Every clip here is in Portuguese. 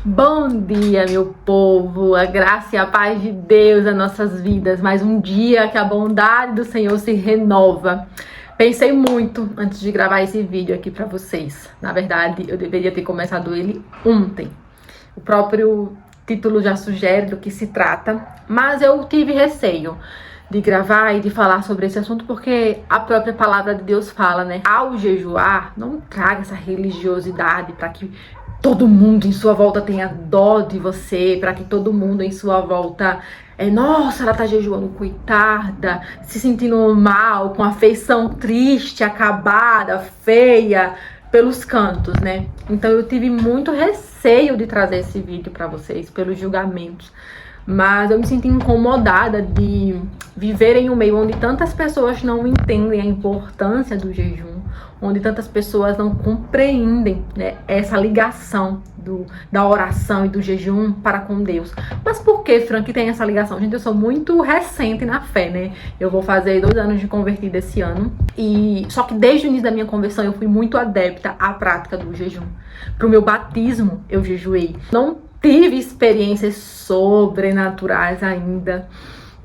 Bom dia, meu povo, a graça e a paz de Deus nas nossas vidas. Mais um dia que a bondade do Senhor se renova. Pensei muito antes de gravar esse vídeo aqui pra vocês. Na verdade, eu deveria ter começado ele ontem. O próprio título já sugere do que se trata, mas eu tive receio de gravar e de falar sobre esse assunto porque a própria palavra de Deus fala, né? Ao jejuar, não traga essa religiosidade para que todo mundo em sua volta tenha dó de você, para que todo mundo em sua volta, nossa, ela tá jejuando, coitada, se sentindo mal, com a feição triste, acabada, feia, pelos cantos, né? Então eu tive muito receio de trazer esse vídeo para vocês, pelos julgamentos. Mas eu me senti incomodada de viver em um meio onde tantas pessoas não entendem a importância do jejum, onde tantas pessoas não compreendem, né, essa ligação da oração e do jejum para com Deus. Mas por que, Fran, que tem essa ligação? Gente, eu sou muito recente na fé, né? Eu vou fazer 2 anos de convertida esse ano. Só que desde o início da minha conversão eu fui muito adepta à prática do jejum. Pro meu batismo eu jejuei. Não tive experiências sobrenaturais ainda.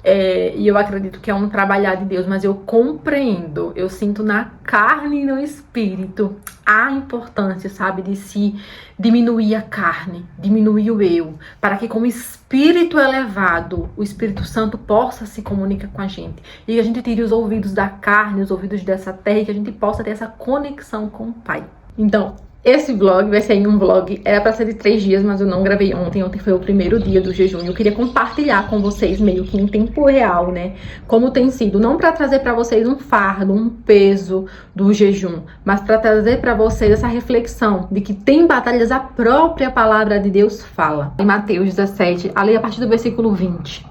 E eu acredito que é um trabalhar de Deus, mas eu compreendo, eu sinto na carne e no espírito a importância, sabe, de se diminuir a carne, diminuir o eu, para que como espírito elevado, o Espírito Santo possa se comunicar com a gente. E que a gente tire os ouvidos da carne, os ouvidos dessa terra, e que a gente possa ter essa conexão com o Pai. Então, esse vlog vai ser um vlog, era pra ser de 3 dias, mas eu não gravei ontem. Ontem foi o primeiro dia do jejum. Eu queria compartilhar com vocês meio que em tempo real, né? Como tem sido, não pra trazer pra vocês um fardo, um peso do jejum, mas pra trazer pra vocês essa reflexão de que tem batalhas, a própria palavra de Deus fala. Em Mateus 17, ali a partir do versículo 20.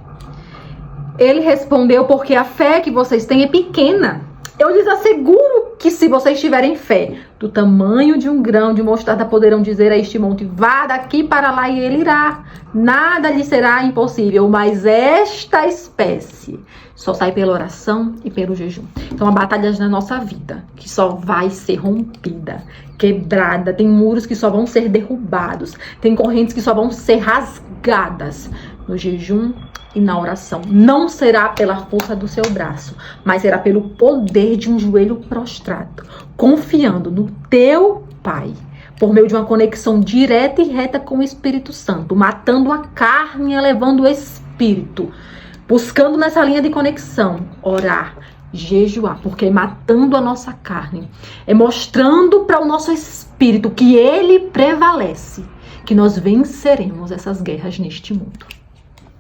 Ele respondeu: porque a fé que vocês têm é pequena. Eu lhes asseguro que se vocês tiverem fé do tamanho de um grão de mostarda, poderão dizer a este monte: vá daqui para lá, e ele irá. Nada lhe será impossível. Mas esta espécie só sai pela oração e pelo jejum. Então, há batalhas na nossa vida que só vai ser rompida, quebrada. Tem muros que só vão ser derrubados. Tem correntes que só vão ser rasgadas no jejum e na oração. Não será pela força do seu braço, mas será pelo poder de um joelho prostrado, confiando no teu Pai, por meio de uma conexão direta e reta com o Espírito Santo, matando a carne e elevando o Espírito, buscando nessa linha de conexão, orar, jejuar, porque é matando a nossa carne, é mostrando para o nosso Espírito que ele prevalece, que nós venceremos essas guerras neste mundo.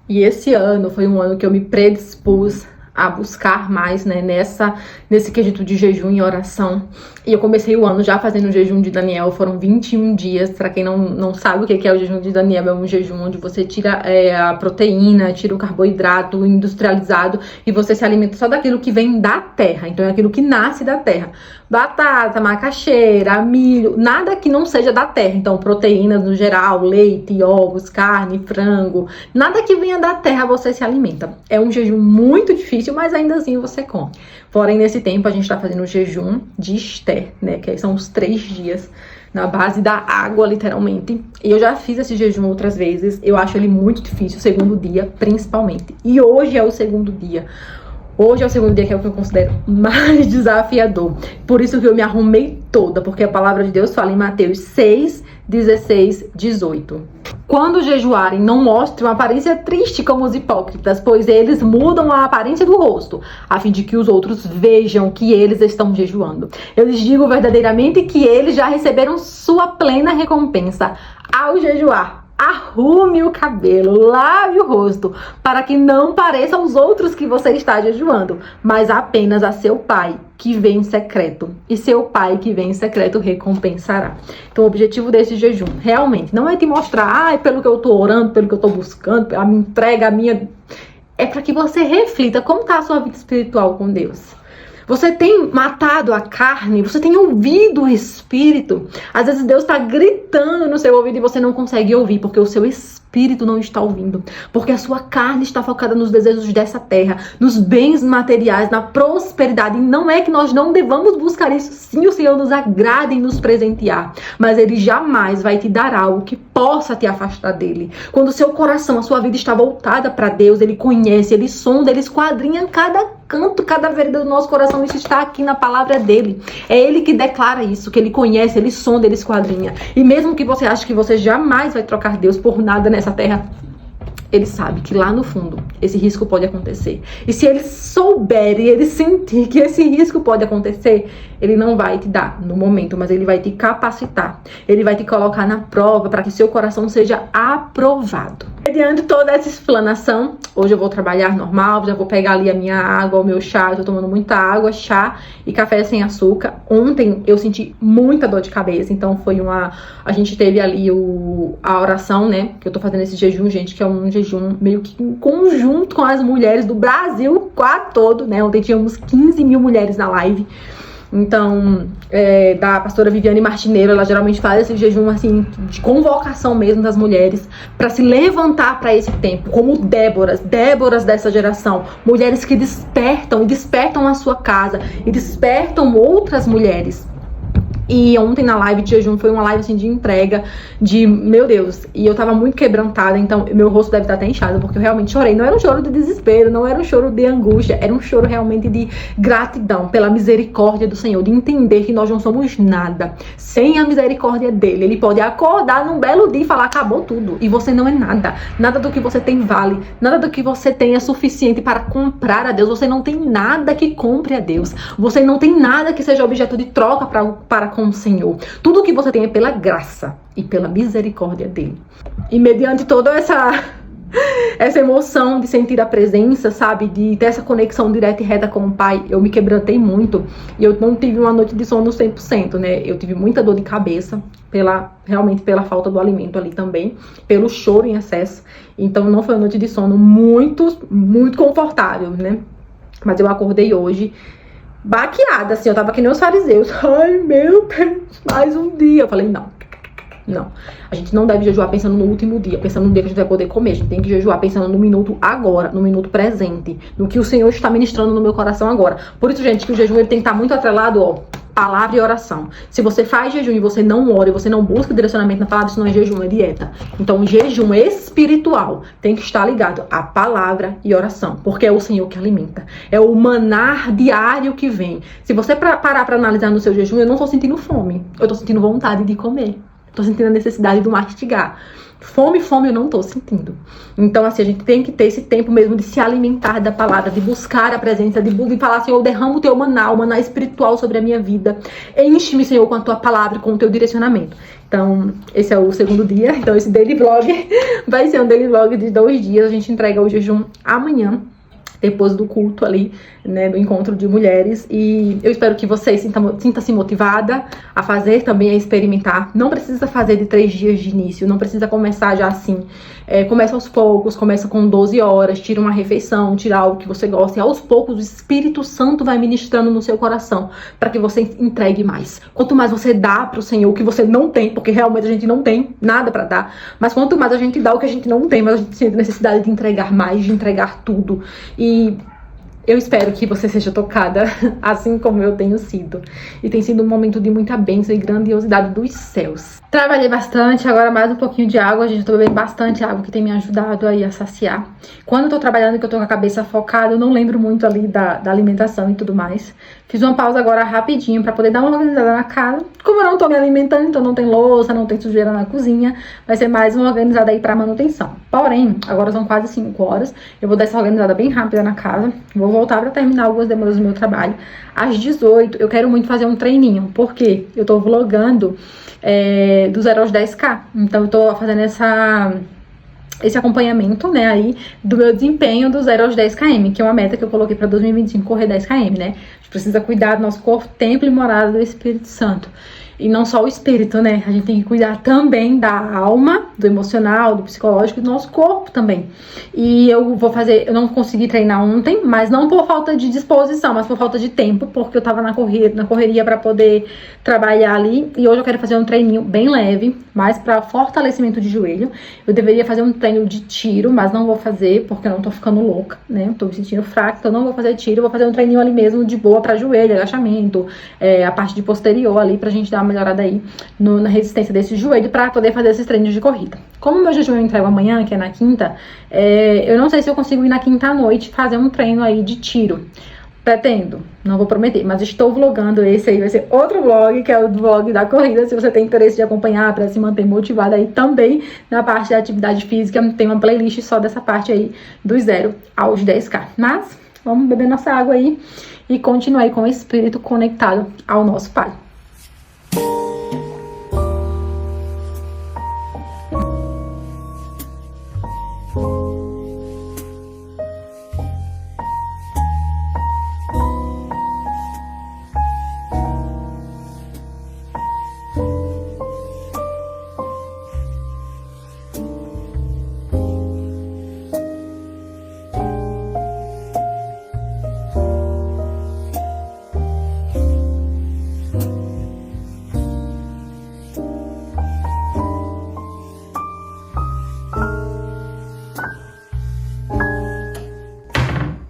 E esse ano foi um ano que eu me predispus a buscar mais, né, nesse quesito de jejum e oração. E eu comecei o ano já fazendo o jejum de Daniel, foram 21 dias. Para quem não sabe o que é o jejum de Daniel, é um jejum onde você tira a proteína, tira o carboidrato industrializado e você se alimenta só daquilo que vem da terra. Então é aquilo que nasce da terra. Batata, macaxeira, milho, nada que não seja da terra. Então proteínas no geral, leite, ovos, carne, frango, nada que venha da terra você se alimenta. É um jejum muito difícil, mas ainda assim você come. Porém, nesse tempo a gente tá fazendo o jejum de Esther, né? Que são os 3 dias na base da água, literalmente. E eu já fiz esse jejum outras vezes. Eu acho ele muito difícil, o segundo dia, principalmente. E hoje é o segundo dia. Hoje é o segundo dia que é o que eu considero mais desafiador. Por isso que eu me arrumei toda, porque a palavra de Deus fala em Mateus 6, 16, 18. Quando jejuarem, não mostrem uma aparência triste como os hipócritas, pois eles mudam a aparência do rosto, a fim de que os outros vejam que eles estão jejuando. Eu lhes digo verdadeiramente que eles já receberam sua plena recompensa ao jejuar. Arrume o cabelo, lave o rosto, para que não pareça aos outros que você está jejuando, mas apenas a seu Pai que vem em secreto. E seu Pai que vem em secreto recompensará. Então o objetivo desse jejum realmente não é te mostrar, pelo que eu tô orando, pelo que eu tô buscando, a minha entrega, a minha... É para que você reflita como tá a sua vida espiritual com Deus. Você tem matado a carne? Você tem ouvido o Espírito? Às vezes Deus está gritando no seu ouvido e você não consegue ouvir, porque o seu Espírito não está ouvindo. Porque a sua carne está focada nos desejos dessa terra, nos bens materiais, na prosperidade. E não é que nós não devamos buscar isso. Sim, o Senhor nos agrada em nos presentear. Mas Ele jamais vai te dar algo que possa te afastar dele. Quando o seu coração, a sua vida está voltada para Deus, Ele conhece, Ele sonda, Ele esquadrinha cada canto, cada vereda do nosso coração. Isso está aqui na palavra dele. É Ele que declara isso, que Ele conhece, Ele sonda, Ele esquadrinha. E mesmo que você ache que você jamais vai trocar Deus por nada nessa terra, Ele sabe que lá no fundo esse risco pode acontecer. E se Ele souber e Ele sentir que esse risco pode acontecer, Ele não vai te dar no momento, mas Ele vai te capacitar. Ele vai te colocar na prova para que seu coração seja aprovado. Mediante toda essa explanação, hoje eu vou trabalhar normal, já vou pegar ali a minha água, o meu chá. Eu tô tomando muita água, chá e café sem açúcar. Ontem eu senti muita dor de cabeça, então foi a gente teve ali a oração, né, que eu tô fazendo esse jejum, gente, que é um jejum meio que em conjunto com as mulheres do Brasil quase todo, né. Ontem tínhamos 15 mil mulheres na live. Então, da pastora Viviane Martineiro, ela geralmente faz esse jejum, assim, de convocação mesmo das mulheres, para se levantar para esse tempo, como Déboras dessa geração, mulheres que despertam a sua casa, e despertam outras mulheres. E ontem na live de jejum foi uma live assim de entrega, de meu Deus, e eu tava muito quebrantada, então meu rosto deve estar até inchado, porque eu realmente chorei. Não era um choro de desespero, não era um choro de angústia, era um choro realmente de gratidão pela misericórdia do Senhor, de entender que nós não somos nada sem a misericórdia dele. Ele pode acordar num belo dia e falar: acabou tudo, e você não é nada, nada do que você tem vale, nada do que você tem é suficiente para comprar a Deus. Você não tem nada que compre a Deus, você não tem nada que seja objeto de troca para com o Senhor. Tudo que você tem é pela graça e pela misericórdia dele. E mediante toda essa emoção de sentir a presença, sabe, de ter essa conexão direta e reta com o Pai, eu me quebrantei muito. E eu não tive uma noite de sono 100%, né? Eu tive muita dor de cabeça, realmente pela falta do alimento ali também, pelo choro em excesso. Então não foi uma noite de sono muito, muito confortável, né? Mas eu acordei hoje baqueada, assim, eu tava que nem os fariseus. Ai, meu Deus, mais um dia. Eu falei, não. A gente não deve jejuar pensando no último dia, pensando no dia que a gente vai poder comer. A gente tem que jejuar pensando no minuto agora, no minuto presente, no que o Senhor está ministrando no meu coração agora. Por isso, gente, que o jejum ele tem que estar muito atrelado, ó, palavra e oração. Se você faz jejum e você não ora, e você não busca direcionamento na palavra, isso não é jejum, é dieta. Então, o jejum espiritual tem que estar ligado à palavra e oração, porque é o Senhor que alimenta. É o manar diário que vem. Se você parar para analisar no seu jejum, eu não tô sentindo fome. Eu tô sentindo vontade de comer. Tô sentindo a necessidade do mastigar. Fome eu não tô sentindo. Então, assim, a gente tem que ter esse tempo mesmo de se alimentar da palavra, de buscar a presença, de falar, Senhor, derrama o teu maná, o maná espiritual sobre a minha vida. Enche-me, Senhor, com a tua palavra, com o teu direcionamento. Então, esse é o segundo dia. Então, esse daily vlog vai ser um daily vlog de 2 dias. A gente entrega o jejum amanhã, depois do culto ali, né, do encontro de mulheres. E eu espero que você sinta-se motivada a fazer também, a experimentar. Não precisa fazer de 3 dias de início, não precisa começar já assim. Começa aos poucos, começa com 12 horas, tira uma refeição, tira algo que você gosta. E aos poucos o Espírito Santo vai ministrando no seu coração para que você entregue mais. Quanto mais você dá para o Senhor o que você não tem, porque realmente a gente não tem nada para dar, mas quanto mais a gente dá o que a gente não tem, mais a gente sente necessidade de entregar mais, de entregar tudo. E eu espero que você seja tocada assim como eu tenho sido. E tem sido um momento de muita bênção e grandiosidade dos céus. Trabalhei bastante, agora mais um pouquinho de água. Gente, eu tô bebendo bastante água, que tem me ajudado aí a saciar. Quando eu tô trabalhando, que eu tô com a cabeça focada, eu não lembro muito ali da alimentação e tudo mais. Fiz uma pausa agora rapidinho pra poder dar uma organizada na casa. Como eu não tô me alimentando, então não tem louça, não tem sujeira na cozinha, vai ser mais uma organizada aí pra manutenção. Porém, agora são quase 5 horas. Eu vou dar essa organizada bem rápida na casa. Vou voltar pra terminar algumas demandas do meu trabalho. Às 18, eu quero muito fazer um treininho, porque eu tô vlogando do 0 aos 10K. Então eu tô fazendo esse acompanhamento, né, aí do meu desempenho do 0 aos 10 km, que é uma meta que eu coloquei para 2025, correr 10 km, né? A gente precisa cuidar do nosso corpo, templo e morada do Espírito Santo. E não só o espírito, né? A gente tem que cuidar também da alma, do emocional, do psicológico, do nosso corpo também. E eu não consegui treinar ontem, mas não por falta de disposição, mas por falta de tempo, porque eu tava na correria pra poder trabalhar ali. E hoje eu quero fazer um treininho bem leve, mais pra fortalecimento de joelho. Eu deveria fazer um treino de tiro, mas não vou fazer, porque eu não tô ficando louca, né? Eu tô me sentindo fraca, então não vou fazer tiro, vou fazer um treininho ali mesmo, de boa pra joelho, agachamento, a parte de posterior ali, pra gente dar uma melhorada aí na resistência desse joelho, pra poder fazer esses treinos de corrida. Como meu jejum eu entrego amanhã, que é na quinta, eu não sei se eu consigo ir na quinta à noite fazer um treino aí de tiro. Pretendo, não vou prometer, mas estou vlogando. Esse aí vai ser outro vlog, que é o vlog da corrida. Se você tem interesse de acompanhar para se manter motivada aí também na parte da atividade física, tem uma playlist só dessa parte aí dos 0 aos 10K. Mas vamos beber nossa água aí e continuar aí com o espírito conectado ao nosso Pai.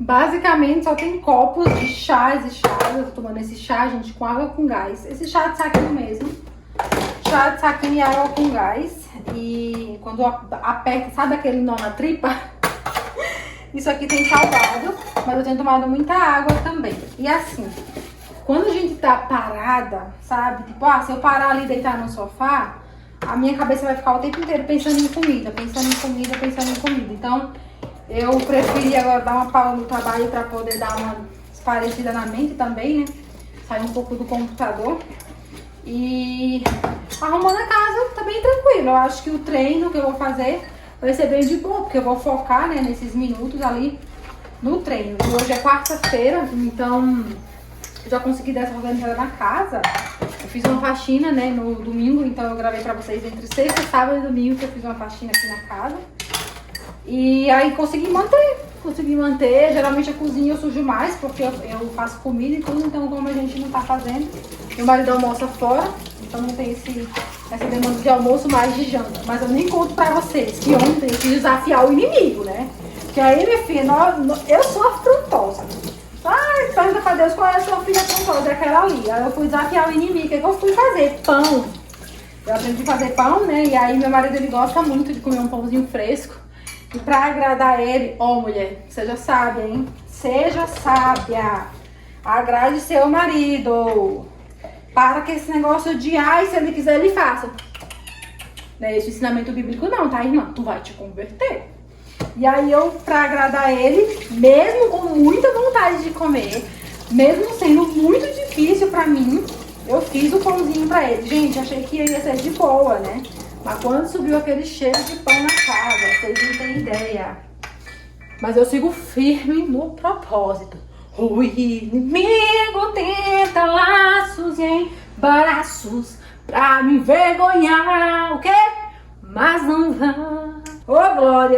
Basicamente só tem copos de chás e chás. Eu tô tomando esse chá, gente, com água com gás. Esse chá de saquinho mesmo. Chá de saquinho e água com gás. E quando aperta, sabe aquele nó na tripa? Isso aqui tem salvado, mas eu tenho tomado muita água também. E assim, quando a gente tá parada, sabe? Tipo, se eu parar ali e deitar no sofá, a minha cabeça vai ficar o tempo inteiro pensando em comida, pensando em comida, pensando em comida. Então, eu preferi agora dar uma pausa no trabalho pra poder dar uma esparecida na mente também, né? Sair um pouco do computador. E arrumando a casa, tá bem tranquilo. Eu acho que o treino que eu vou fazer vai ser bem de boa, porque eu vou focar, né, nesses minutos ali no treino. E hoje é quarta-feira, então eu já consegui dar essa organizada na casa. Eu fiz uma faxina, né, no domingo, então eu gravei pra vocês entre sexta, sábado e domingo que eu fiz uma faxina aqui na casa. E aí consegui manter. Geralmente a cozinha eu sujo mais, porque eu faço comida e tudo, então como a gente não tá fazendo, meu marido almoça fora, então não tem essa demanda de almoço mais de janta. Mas eu nem conto pra vocês que ontem eu quis desafiar o inimigo, né? Que aí, minha filha, eu sou afrontosa. Ai, pergunta pra Deus qual é a sua filha afrontosa, é aquela ali. Aí eu fui desafiar o inimigo, o que eu fui fazer? Pão. Eu aprendi a fazer pão, né? E aí meu marido, ele gosta muito de comer um pãozinho fresco. E pra agradar ele, mulher, seja sábia, hein? Seja sábia. Agrade seu marido. Para que esse negócio de, se ele quiser, ele faça. Não é esse ensinamento bíblico não, tá, irmã? Tu vai te converter. E aí eu, pra agradar ele, mesmo com muita vontade de comer, mesmo sendo muito difícil pra mim, eu fiz o pãozinho pra ele. Gente, achei que ia ser de boa, né? Mas quando subiu aquele cheiro de pão na casa, vocês não têm ideia. Mas eu sigo firme no propósito. O inimigo tenta laços e embaraços pra me envergonhar. O quê? Mas não vai. Ô, glória!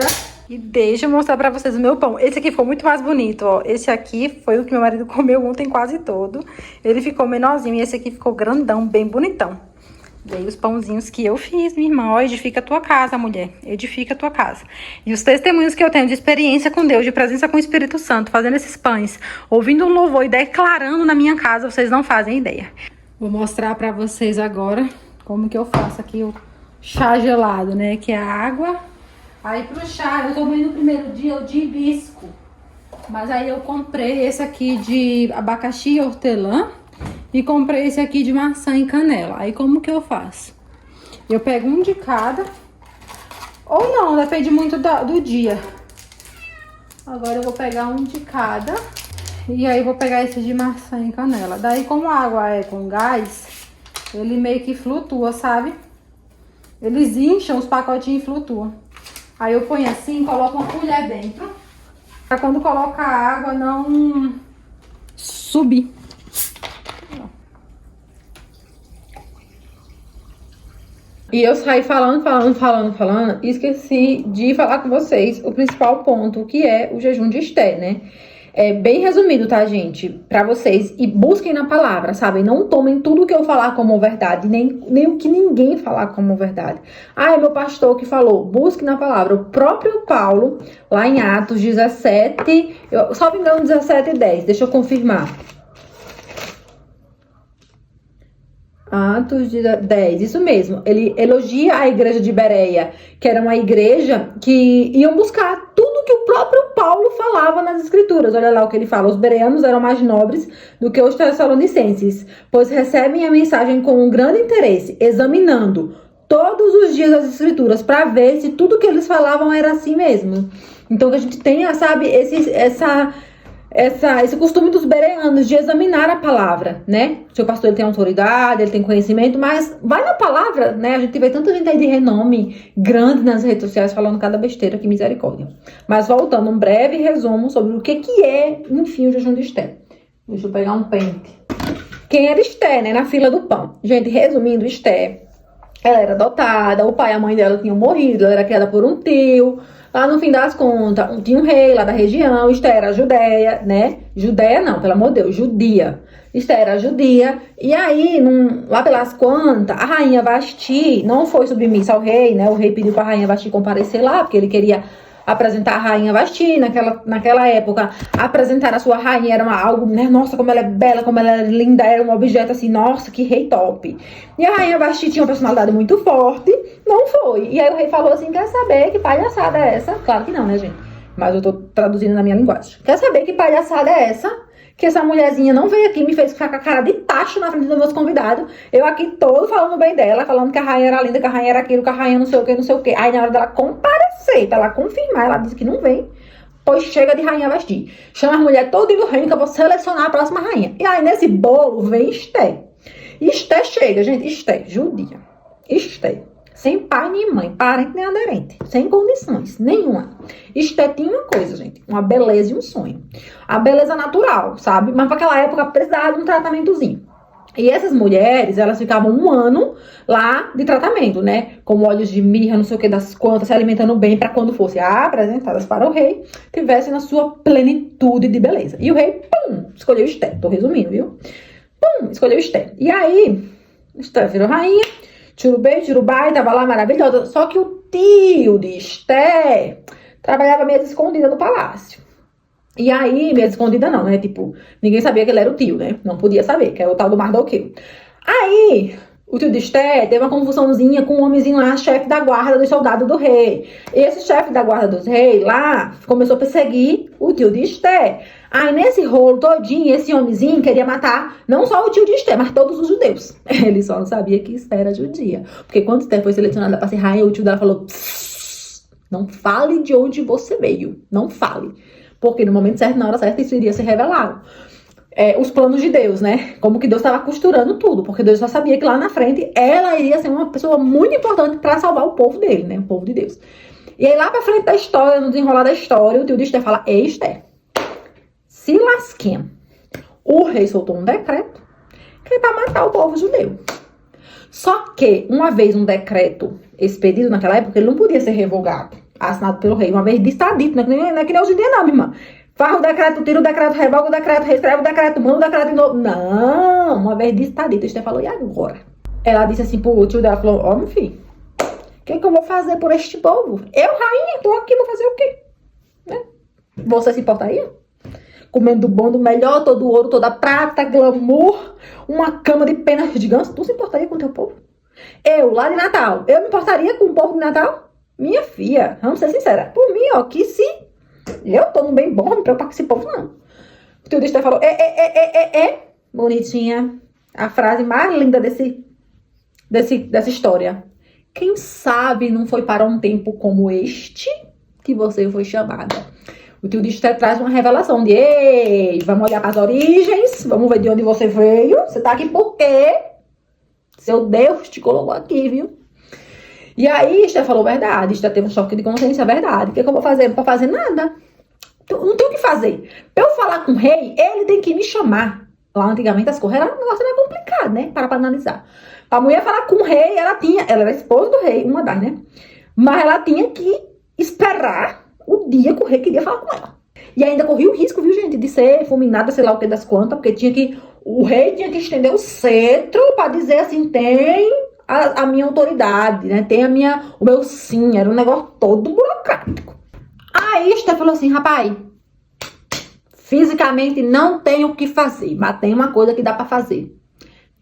E deixa eu mostrar pra vocês o meu pão. Esse aqui ficou muito mais bonito, ó. Esse aqui foi o que meu marido comeu ontem quase todo. Ele ficou menorzinho e esse aqui ficou grandão, bem bonitão. Daí os pãozinhos que eu fiz, minha irmã. Ó, edifica a tua casa, mulher. Edifica a tua casa. E os testemunhos que eu tenho de experiência com Deus, de presença com o Espírito Santo, fazendo esses pães, ouvindo um louvor e declarando na minha casa, vocês não fazem ideia. Vou mostrar pra vocês agora como que eu faço aqui o chá gelado, né? Que é a água. Aí pro chá, eu tomei no primeiro dia o de hibisco. Mas aí eu comprei esse aqui de abacaxi e hortelã. E comprei esse aqui de maçã e canela. Aí como que eu faço? Eu pego um de cada. Ou não, depende muito do dia. Agora eu vou pegar um de cada. E aí vou pegar esse de maçã e canela. Daí como a água é com gás, ele meio que flutua, sabe? Eles incham os pacotinhos e flutuam. Aí eu ponho assim, coloco uma colher dentro. Pra quando colocar a água não subir. E eu saí falando, e esqueci de falar com vocês o principal ponto, que é o jejum de Esté, né? É bem resumido, tá, gente? Pra vocês. E busquem na palavra, sabe? Não tomem tudo que eu falar como verdade, nem o que ninguém falar como verdade. Ah, é meu pastor que falou. Busque na palavra. O próprio Paulo, lá em Atos 17, só me engano, 17:10. Deixa eu confirmar. Atos 10, isso mesmo. Ele elogia a igreja de Bereia, que era uma igreja que iam buscar tudo que o próprio Paulo falava nas escrituras. Olha lá o que ele fala: os bereanos eram mais nobres do que os tessalonicenses, pois recebem a mensagem com um grande interesse, examinando todos os dias as escrituras para ver se tudo que eles falavam era assim mesmo. Então que a gente tenha, sabe, esse costume dos bereanos de examinar a palavra, né? O seu pastor, ele tem autoridade, ele tem conhecimento, mas vai na palavra, né? A gente vê tanta gente aí de renome grande nas redes sociais falando cada besteira, que misericórdia. Mas voltando, um breve resumo sobre o que é, enfim, o jejum de Esté. Deixa eu pegar um pente. Quem era Esté, né? Na fila do pão. Gente, resumindo, Esté, ela era adotada, o pai e a mãe dela tinham morrido, ela era criada por um tio. Lá no fim das contas, tinha um rei lá da região, Esté era judeia, né? Judeia não, pelo amor de Deus, judia. Esté era judia. E aí, lá pelas contas, a rainha Vasti não foi submissa ao rei, né? O rei pediu pra rainha Vasti comparecer lá, porque ele queria apresentar a rainha Vasti. Naquela época, apresentar a sua rainha era algo, né? Nossa, como ela é bela, como ela é linda, era um objeto assim, nossa, que rei top. E a rainha Vasti tinha uma personalidade muito forte, não foi. E aí o rei falou assim: quer saber que palhaçada é essa? Claro que não, né, gente? Mas eu tô traduzindo na minha linguagem. Quer saber que palhaçada é essa? Que essa mulherzinha não veio aqui, me fez ficar com a cara de tacho na frente dos meus convidados. Eu aqui todo falando bem dela, falando que a rainha era linda, que a rainha era aquilo, que a rainha não sei o que, não sei o que. Aí na hora dela comparecer, pra ela confirmar, ela disse que não vem. Pois chega de rainha Vasti. Chama as mulheres todas do reino que eu vou selecionar a próxima rainha. E aí nesse bolo vem Esté. Esté chega, gente. Esté, judia. Esté. Sem pai nem mãe, parente nem aderente. Sem condições nenhuma. Esté tinha uma coisa, gente. Uma beleza e um sonho. A beleza natural, sabe? Mas para aquela época precisava de um tratamentozinho. E essas mulheres, elas ficavam 1 ano lá de tratamento, né? Com óleos de mirra, não sei o que das quantas, se alimentando bem para quando fossem apresentadas para o rei, tivessem na sua plenitude de beleza. E o rei, pum, escolheu Esté. Tô resumindo, viu? Pum, escolheu Esté. E aí, Esté virou rainha. Tchurubei, Tchurubai, tava lá maravilhosa. Só que o tio de Esté trabalhava meio escondida no palácio. E aí, meio escondida não, né? Tipo, ninguém sabia que ele era o tio, né? Não podia saber, que era o tal do Mardoqueu. Aí, o tio de Esté teve uma confusãozinha com um homenzinho lá, chefe da guarda dos soldados do rei. E esse chefe da guarda dos reis lá começou a perseguir o tio de Esté. Aí, nesse rolo todinho, esse homenzinho queria matar não só o tio de Esté, mas todos os judeus. Ele só não sabia que Esté era judia. Porque quando Esté foi selecionada para ser rainha, o tio dela falou: não fale de onde você veio. Não fale. Porque no momento certo, na hora certa, isso iria ser revelado. Os planos de Deus, né? Como que Deus estava costurando tudo. Porque Deus já sabia que lá na frente, ela iria ser uma pessoa muito importante para salvar o povo dele, né? O povo de Deus. E aí lá pra frente da história, no desenrolar da história, o tio de Esté fala: ei, Esté, se lasquinha. O rei soltou um decreto que é para matar o povo judeu. Só que, uma vez um decreto expedido naquela época, ele não podia ser revogado, assinado pelo rei. Uma vez dito, tá dito, não é que nem hoje em dia não, minha irmã. Faz o decreto, tira o decreto, revoga o decreto, reescreve o decreto, manda o decreto de novo. Não, uma vez dito, tá dito. Esté falou: e agora? Ela disse assim pro tio dela, falou: ó, meu filho, o que eu vou fazer por este povo? Eu, rainha, tô aqui, vou fazer o quê? Né? Você se importaria? Comendo do bom, do melhor, todo o ouro, toda a prata, glamour, uma cama de penas de ganso. Tu se importaria com o teu povo? Eu, lá de Natal, eu me importaria com o povo de Natal? Minha filha, vamos ser sinceras. Por mim, ó, que se eu tô no bem bom, não me preocupar com esse povo, não. O tio de Esté falou: bonitinha. A frase mais linda dessa história. Quem sabe não foi para um tempo como este que você foi chamada. O tio de Esté traz uma revelação de: ei, vamos olhar para as origens, vamos ver de onde você veio. Você tá aqui por quê? Seu Deus te colocou aqui, viu? E aí, Esté falou verdade. Esté teve um choque de consciência, verdade. O que eu vou fazer? Não vou fazer nada. Não tenho o que fazer. Pra eu falar com o rei, ele tem que me chamar. Lá antigamente as coisas eram um negócio mais complicado, né? Para analisar. A mulher falar com o rei, ela era esposa do rei, uma das, né? Mas ela tinha que esperar o dia que o rei queria falar com ela. E ainda corria o risco, viu, gente, de ser fulminada, sei lá o que das quantas, porque o rei tinha que estender o cetro pra dizer assim, tem a minha autoridade, né? Tem o meu sim, era um negócio todo burocrático. Aí Esther falou assim, rapaz, fisicamente não tenho o que fazer, mas tem uma coisa que dá pra fazer.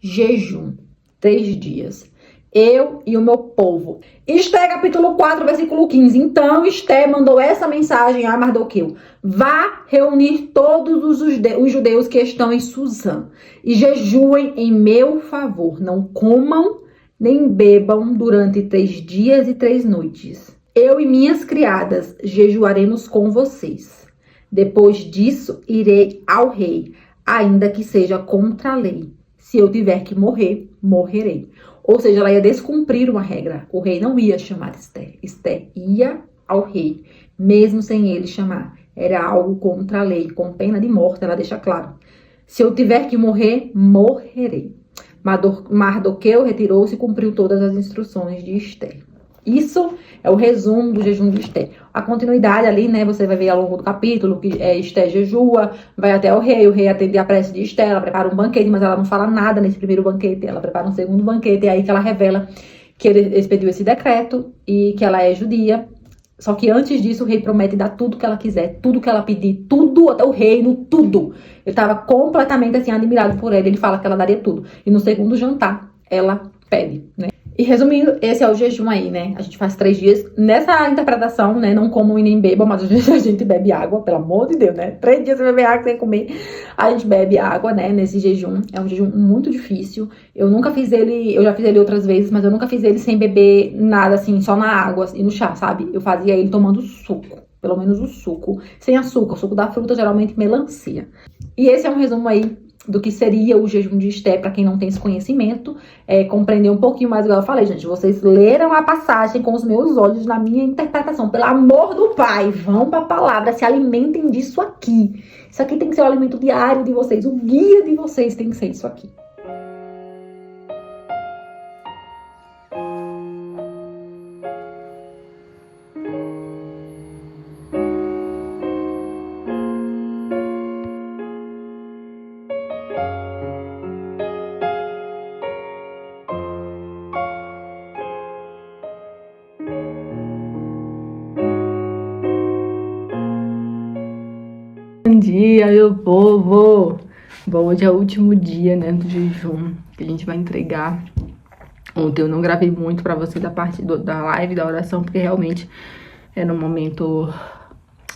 Jejum, 3 dias. Eu e o meu povo. Esther, capítulo 4, versículo 15. Então Esther mandou essa mensagem a Mardoqueu. Vá reunir todos os judeus que estão em Suzã e jejuem em meu favor. Não comam nem bebam durante 3 dias e 3 noites. Eu e minhas criadas jejuaremos com vocês. Depois disso, irei ao rei, ainda que seja contra a lei. Se eu tiver que morrer, morrerei. Ou seja, ela ia descumprir uma regra. O rei não ia chamar Esther. Esther ia ao rei, mesmo sem ele chamar. Era algo contra a lei, com pena de morte, ela deixa claro. Se eu tiver que morrer, morrerei. Mardoqueu retirou-se e cumpriu todas as instruções de Esther. Isso é o resumo do jejum de Esther. A continuidade ali, né, você vai ver ao longo do capítulo que Esther jejua, vai até o rei atende a prece de Esther, ela prepara um banquete, mas ela não fala nada nesse primeiro banquete, ela prepara um segundo banquete, é aí que ela revela que ele expediu esse decreto e que ela é judia. Só que antes disso, o rei promete dar tudo que ela quiser, tudo que ela pedir, tudo, até o reino, tudo. Ele estava completamente assim, admirado por ela, ele fala que ela daria tudo. E no segundo jantar, ela pede, né? E resumindo, esse é o jejum aí, né? A gente faz 3 dias. Nessa interpretação, né? Não comam e nem bebam, mas a gente bebe água, pelo amor de Deus, né? 3 dias sem beber água, sem comer. A gente bebe água, né? Nesse jejum. É um jejum muito difícil. Eu nunca fiz ele, eu já fiz ele outras vezes, mas eu nunca fiz ele sem beber nada, assim, só na água e no chá, sabe? Eu fazia ele tomando suco. Pelo menos o suco. Sem açúcar. O suco da fruta, geralmente melancia. E esse é um resumo aí do que seria o jejum de Esther, para quem não tem esse conhecimento, compreender um pouquinho mais, igual eu falei, gente, vocês leram a passagem com os meus olhos na minha interpretação, pelo amor do Pai, vão para a palavra, se alimentem disso aqui. Isso aqui tem que ser o alimento diário de vocês, o guia de vocês tem que ser isso aqui. Bom dia, meu povo! Bom, hoje é o último dia, né, do jejum que a gente vai entregar. Ontem eu não gravei muito pra vocês da parte da live, da oração, porque realmente era um momento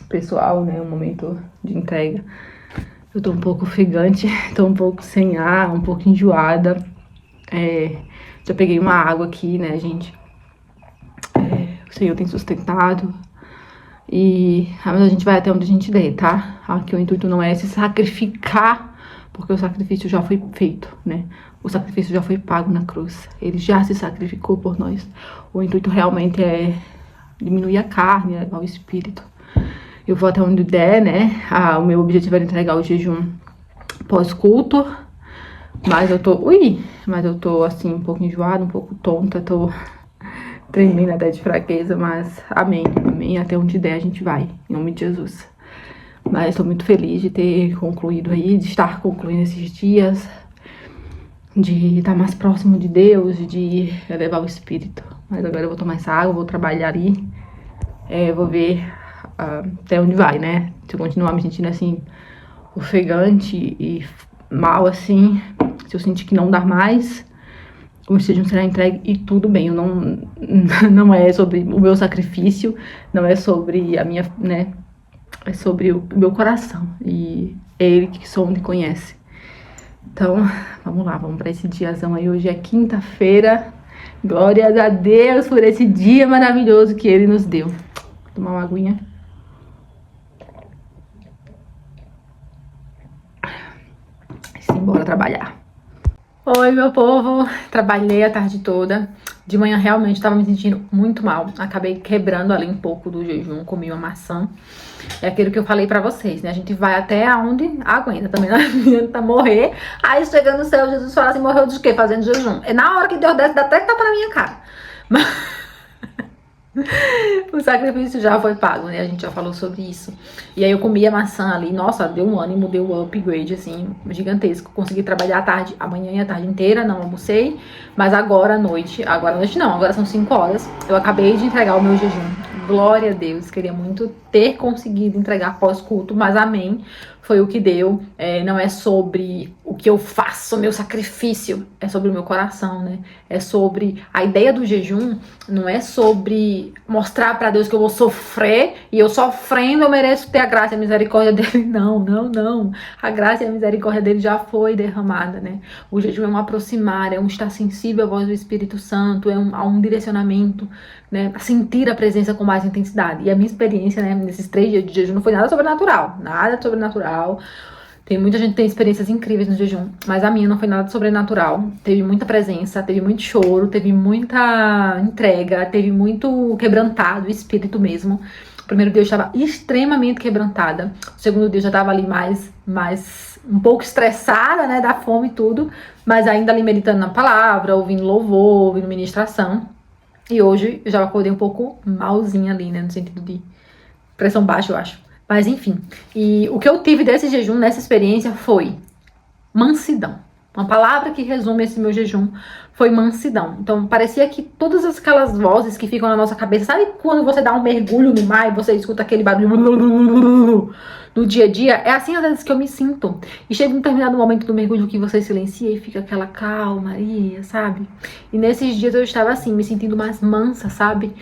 pessoal, né, um momento de entrega. Eu tô um pouco ofegante, tô um pouco sem ar, um pouco enjoada. Já peguei uma água aqui, né, gente? O Senhor tem sustentado. Mas a gente vai até onde a gente der, tá? Aqui o intuito não é se sacrificar, porque o sacrifício já foi feito, né? O sacrifício já foi pago na cruz. Ele já se sacrificou por nós. O intuito realmente é diminuir a carne, levar o espírito. Eu vou até onde der, né? O meu objetivo era entregar o jejum pós-culto. Mas eu tô assim, um pouco enjoada, um pouco tonta, tô tremendo até de fraqueza, mas amém, até onde der a gente vai, em nome de Jesus. Mas estou muito feliz de ter concluído aí, de estar concluindo esses dias, de estar mais próximo de Deus, de elevar o espírito. Mas agora eu vou tomar essa água, vou trabalhar ali, vou ver até onde vai, né? Se eu continuar me sentindo assim, ofegante e mal assim, se eu sentir que não dá mais, o jejum será entregue e tudo bem. Eu não é sobre o meu sacrifício, não é sobre a minha, né? É sobre o meu coração. E é Ele que sonda e conhece. Então, vamos lá, vamos para esse diazão aí. Hoje é quinta-feira. Glórias a Deus por esse dia maravilhoso que Ele nos deu. Vou tomar uma aguinha. Simbora trabalhar. Oi, meu povo! Trabalhei a tarde toda. De manhã realmente estava me sentindo muito mal. Acabei quebrando ali um pouco do jejum, comi uma maçã. É aquilo que eu falei pra vocês, né? A gente vai até aonde aguenta também, não adianta morrer. Aí chega no céu, Jesus fala assim, morreu de quê? Fazendo jejum. É na hora que Deus desce, dá até que tapa na minha cara. Mas... o sacrifício já foi pago, né? A gente já falou sobre isso. E aí eu comi a maçã ali, nossa, deu um ânimo, deu um upgrade, assim, gigantesco. Consegui trabalhar à tarde, amanhã e a tarde inteira, não almocei. Mas agora à noite não, agora são 5 horas. Eu acabei de entregar o meu jejum. Glória a Deus, queria muito ter conseguido entregar pós-culto, mas amém. Foi o que deu, não é sobre o que eu faço, o meu sacrifício, é sobre o meu coração, né? É sobre, a ideia do jejum não é sobre mostrar pra Deus que eu vou sofrer, e eu sofrendo eu mereço ter a graça e a misericórdia dele. Não, não, não. A graça e a misericórdia dele já foi derramada, né? O jejum é um aproximar, é um estar sensível à voz do Espírito Santo, há um direcionamento, né? Sentir a presença com mais intensidade. E a minha experiência, né, nesses 3 dias de jejum não foi nada sobrenatural, nada sobrenatural. Tem muita gente que tem experiências incríveis no jejum, mas a minha não foi nada sobrenatural. Teve muita presença, teve muito choro, teve muita entrega, teve muito quebrantado, espírito mesmo. O primeiro dia eu estava extremamente quebrantada. O segundo dia eu já estava ali mais um pouco estressada, né, da fome e tudo, mas ainda ali meditando na palavra, ouvindo louvor, ouvindo ministração. E hoje eu já acordei um pouco malzinha ali, né, no sentido de pressão baixa, eu acho. Mas enfim, e o que eu tive desse jejum, nessa experiência, foi mansidão. Uma palavra que resume esse meu jejum foi mansidão. Então parecia que todas aquelas vozes que ficam na nossa cabeça, sabe quando você dá um mergulho no mar e você escuta aquele barulho no dia a dia? É assim às vezes que eu me sinto. E chega um determinado momento do mergulho que você silencia e fica aquela calmaria, sabe? E nesses dias eu estava assim, me sentindo mais mansa, sabe?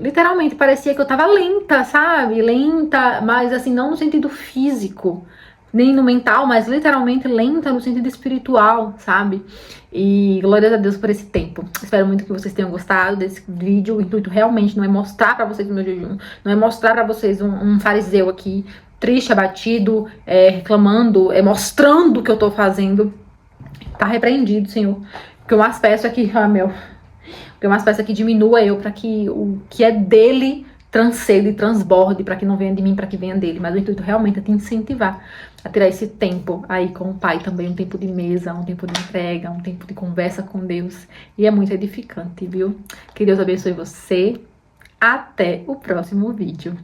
Literalmente parecia que eu tava lenta, sabe? Lenta, mas assim, não no sentido físico, nem no mental, mas literalmente lenta no sentido espiritual, sabe? E glórias a Deus por esse tempo. Espero muito que vocês tenham gostado desse vídeo. O intuito realmente não é mostrar pra vocês o meu jejum, não é mostrar pra vocês um fariseu aqui, triste, abatido, reclamando, mostrando o que eu tô fazendo. Tá repreendido, Senhor. Porque eu mais peço aqui, porque eu mais peço que diminua eu, pra que o que é dele transcenda e transborde, para que não venha de mim, para que venha dele. Mas o intuito realmente é te incentivar a tirar esse tempo aí com o Pai também, um tempo de mesa, um tempo de entrega, um tempo de conversa com Deus. E é muito edificante, viu? Que Deus abençoe você. Até o próximo vídeo.